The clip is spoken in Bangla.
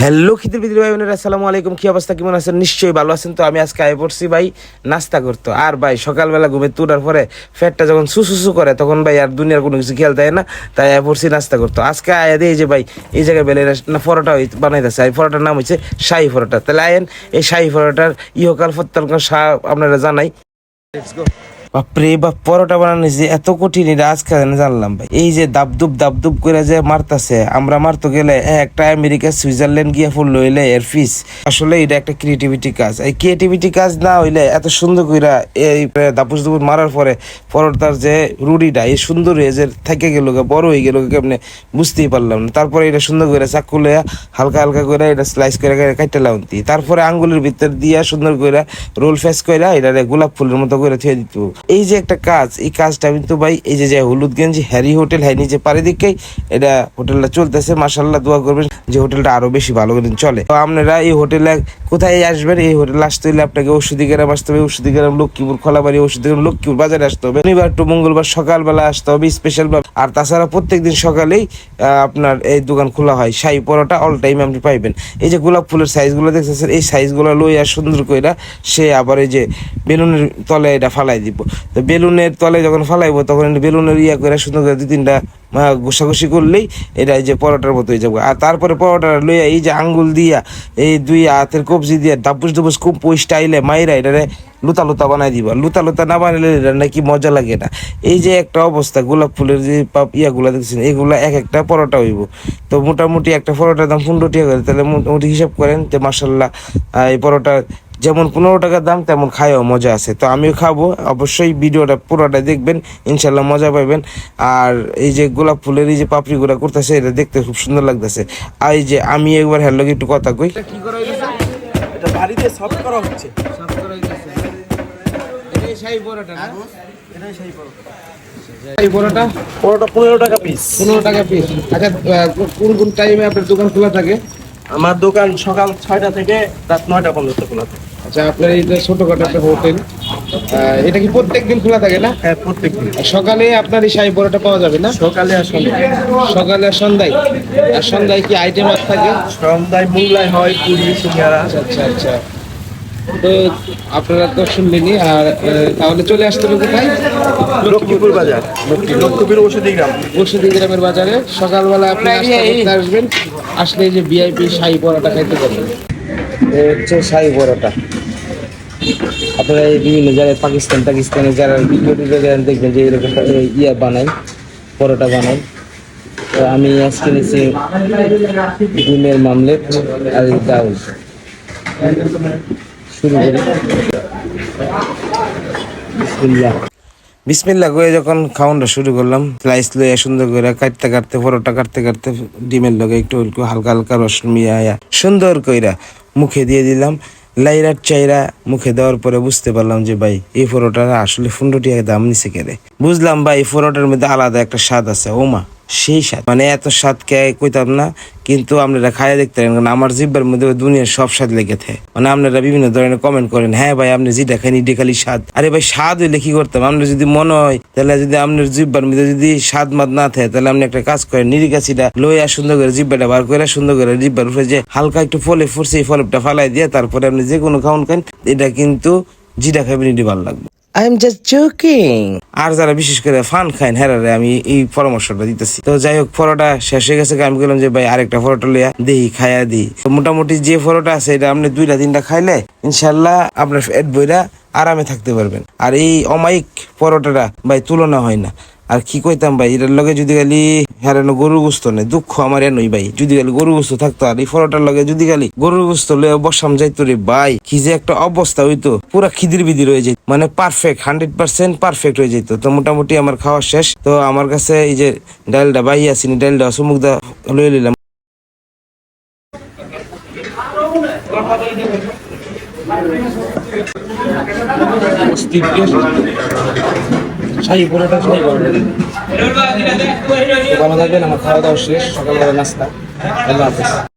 হ্যালো খিদির বিদির ভাই বোনেরা, আসসালামু আলাইকুম। কি অবস্থা, কেমন আছেন? নিশ্চয়ই ভালো আছেন। তো আমি আজকে আয় পড়ছি ভাই নাস্তা করতো। আর ভাই সকালবেলা ঘুমে তোলার পরে পেটটা যখন সুসুসু করে তখন ভাই আর দুনিয়ার কোনো কিছু খেয়াল দেয় না, তাই আয় পড়ছি নাস্তা করতো। আজকে আয়া দিয়ে যে ভাই এই জায়গায় বেলে না পরোটা বানাইতেছে। এই পরোটার নাম হচ্ছে শাহী পরোটা। তাহলে আয়েন এই শাহী পরোটার ইহকাল প্রত্যাকাল আপনারা জানাই। Let's go. বাপরে বাপ, পরোটা বানানো যে এত কঠিন এটা আজকে জানলাম ভাই। এই যে দাবদুব করে যে মারতাছে, আমরা মারতে গেলে একটা আমেরিকা সুইজারল্যান্ড গিয়ে ফুল লইলে এর ফিস। আসলে এটা একটা ক্রিয়েটিভিটি কাজ। এই ক্রিয়েটিভিটি কাজ না হইলে এত সুন্দর কইরা এই দাপুস মারার পরে পরোটার যে রুটিটা এই সুন্দর হয়ে যে থেকে গেল, বড় হয়ে গেল কেমনে বুঝতেই পারলাম না। তারপরে এটা সুন্দর করে চাকু লইয়া হালকা হালকা করে এটা স্লাইস করে কাটতে লাউনতি, তারপরে আঙ্গুলের ভিতর দিয়া সুন্দর করে রোল ফেস কইরা এটা গোলাপ ফুলের মতো করে থুয়ে দিত। এই যে একটা কাজ, এই কাজটা কিন্তু ভাই এই যে হলুদ গেঞ্জি হ্যারি হোটেল হ্যাঁ নিচে পারে দিকেই এটা হোটেলটা চলতেছে। মাশাআল্লাহ, দোয়া করবেন যে হোটেলটা আরো বেশি ভালো করে চলে। তো আপনারা এই হোটেলে কোথায় আসবেন? এই হোটেলে আসতে হলে আপনাকে ঔষধি গ্রাম আসতে হবে, ঔষধি গ্রাম লক্ষ্মীপুর খোলাবাড়ি, ঔষধি গ্রাম লক্ষ্মীপুর বাজারে আসতে হবে। শনিবার টু মঙ্গলবার সকালবেলা আসতে হবে স্পেশাল ভাবে। আর তাছাড়া প্রত্যেকদিন সকালেই আপনার এই দোকান খোলা হয়। শাহী পরোটা অল টাইম আপনি পাইবেন। এই যে গোলাপ ফুলের সাইজগুলো দেখতেছেন, এই সাইজগুলো লইয়া সুন্দর কইরা সে আবার এই যে বেলুনের তলে এটা ফালাই দিব। তো বেলুনের তলে যখন ফালাইবো তখন বেলুনের করে সুন্দর করে 2-3টা ঘষাঘষি করলেই এটা এই যে পরোটার মতো হয়ে যাবে। আর তারপরে পরোটা লইয়া এই যে আঙ্গুল দিয়া এই 2 হাতের কবজি দিয়া দাপুস খুব স্টাইলে মাইরা এটারে লুতা বানাই দিবা। লুতা না বানাইলে এটা নাকি মজা লাগে না। এই যে একটা অবস্থা, গোলাপ ফুলের যে ইয়াগুলা দেখছেন, এগুলা এক একটা পরোটা হইব। তো মোটামুটি একটা পরোটার দাম 15 টাকা করে। তাহলে মোটামুটি হিসাব করেন যে মাশাআল্লাহ এই পরোটা যেমন 15 টাকার দাম তেমন খায়ও মজা আছে। তো আমিও খাবো, অবশ্যই ভিডিওটা পুরোটা দেখবেন, ইনশাল্লাহ মজা পাবেন। আর এই যে গোলাপ ফুলের এই যে পাপড়িগুলা করতেছে এটা দেখতে খুব সুন্দর লাগতেছে। আর এই যে আমি একবার হ্যালো একটু কথা কই, কি করা হইছে? এটা বাড়িতে সফট করা হচ্ছে। সফট করা হইছে। এটাই শাহী পরোটা না? এটাই শাহী পরোটা। শাহী পরোটা 15 টাকা পিস। 15 টাকা পিস। আচ্ছা, কোন টাইমে আপনার দোকান খোলা থাকে? আমার দোকান সকাল 6টা থেকে রাত 9টা পর্যন্ত খোলা থাকে। আচ্ছা, আপনার এই যে ছোটখাটো একটা হোটেল, এটা কি প্রত্যেকদিন খোলা থাকে না? হ্যাঁ, প্রত্যেকদিন। সকালে আপনার এই শাহী পরোটা পাওয়া যাবে না? সকালে আর সন্ধ্যায়। সকালে আর সন্ধ্যায়? আর সন্ধ্যায় কি আইটেম আর থাকে? সন্ধ্যায় মোগলাই হয়, পুরি, সিঙ্গারা। আচ্ছা। তো আপনারা তো শুনলেনি। আর তাহলে চলে আসতে হবে কোথায়? লক্ষ্মীপুর বাজার, লক্ষ্মীপুর ঔষধি গ্রাম। ঔষধি গ্রামের বাজারে সকালবেলা আপনি নাস্তা করতে আসবেন। আসলে এই যে ভিআইপি শাহী পরোটা খাইতে পারবেন। হচ্ছে শাহী পরোটা। আপনারা এই বিভিন্ন জায়গায় পাকিস্তানে যারা ভিডিও দেখবেন যে এরকম ইয়া বানায়, পরোটা বানায়। তো আমি আজকে নিয়েছি ডিমের মামলেট আর ডাউল। শুরু করি। বিসমিল্লাহ করে যখন খাওয়ানটা শুরু করলাম, স্লাইস লইয়া সুন্দর করে কাটতে পরোটা কাটতে ডিমের লগে একটু হালকা হালকা রস মিয়া সুন্দর কইরা মুখে দিয়ে দিলাম। লাইরার চাইরা মুখে দেওয়ার পরে বুঝতে পারলাম যে ভাই এই পরোটার আসলে 15 টাকা দাম নিছে কেড়ে। বুঝলাম ভাই এই পরোটার মধ্যে আলাদা একটা স্বাদ আছে। ওমা, সেই স্বাদ, মানে এত স্বাদ কে কইতাম না। কিন্তু আপনারা খাইয়া দেখতে পারেন, কারণ আমার জিব্বার মধ্যে দুনিয়ার সব স্বাদ লেগে থাকে। মানে আপনারা বিভিন্ন ধরনের কমেন্ট করেন, হ্যাঁ ভাই আপনি যেটা খাইনি এটা খালি স্বাদ। আরে ভাই স্বাদ হইলে কি করতাম? আপনার যদি মনে হয় তাহলে, যদি আপনার জিব্বার মধ্যে যদি স্বাদ মাদ না থাকে, তাহলে আপনি একটা কাজ করেন, নিরিকাছিটা লইয়া সুন্দর করে জিব্বাটা বার করে সুন্দর করে জিব্বার উপরে যে হালকা একটু ফলে ফুরছে এই ফলটা ফালাই দিয়ে তারপরে আপনি যে কোনো খাউন খান, এটা কিন্তু যেটা খাবেন এটি ভালো লাগবে। I am just joking. আর যারা বিশেষ করে ফান খাইন হেরারে আমি এই পরামর্শটা দিতেছি। তো যাই হোক, পরোটা শেষ হয়ে গেছে। আমি বললাম যে ভাই আরেকটা পরোটা লইয়া দেই, খাইয়া দিই। তো মোটামুটি যে পরোটা আছে এটা আপনি 2-3টা খাইলে ইনশাল্লাহ আপনার পেট বইরা আরামে থাকতে পারবেন। আর এই অমায়িক পরোটাটা ভাই তুলনা হয় না। আর কি কইতাম ভাই, এটার লগে যদি খালি হেরানো গরুর গোস্ত নেই, দুঃখ আমার এনই ভাই, যদি খালি গরুর গোস্ত থাকতো। আর এই পরোটার লগে যদি খালি গরুর গোস্ত লয়ে বসাম যাইতো রে ভাই, কি যে একটা অবস্থা হইতো, পুরা খিদির বিদির হয়ে যেত, মানে পারফেক্ট 100% পারফেক্ট হয়ে যেত। তো মোটামুটি আমার খাওয়া শেষ। তো আমার কাছে এই যে ডালটা বাই আসিনি, ডালটা সুমুক দা লয়ে নিলাম। শাহী পরোটা ভালো থাকবেন। আমার খাওয়া দাওয়া শেষ, সকালবেলা নাস্তা। আল্লাহ হাফেজ।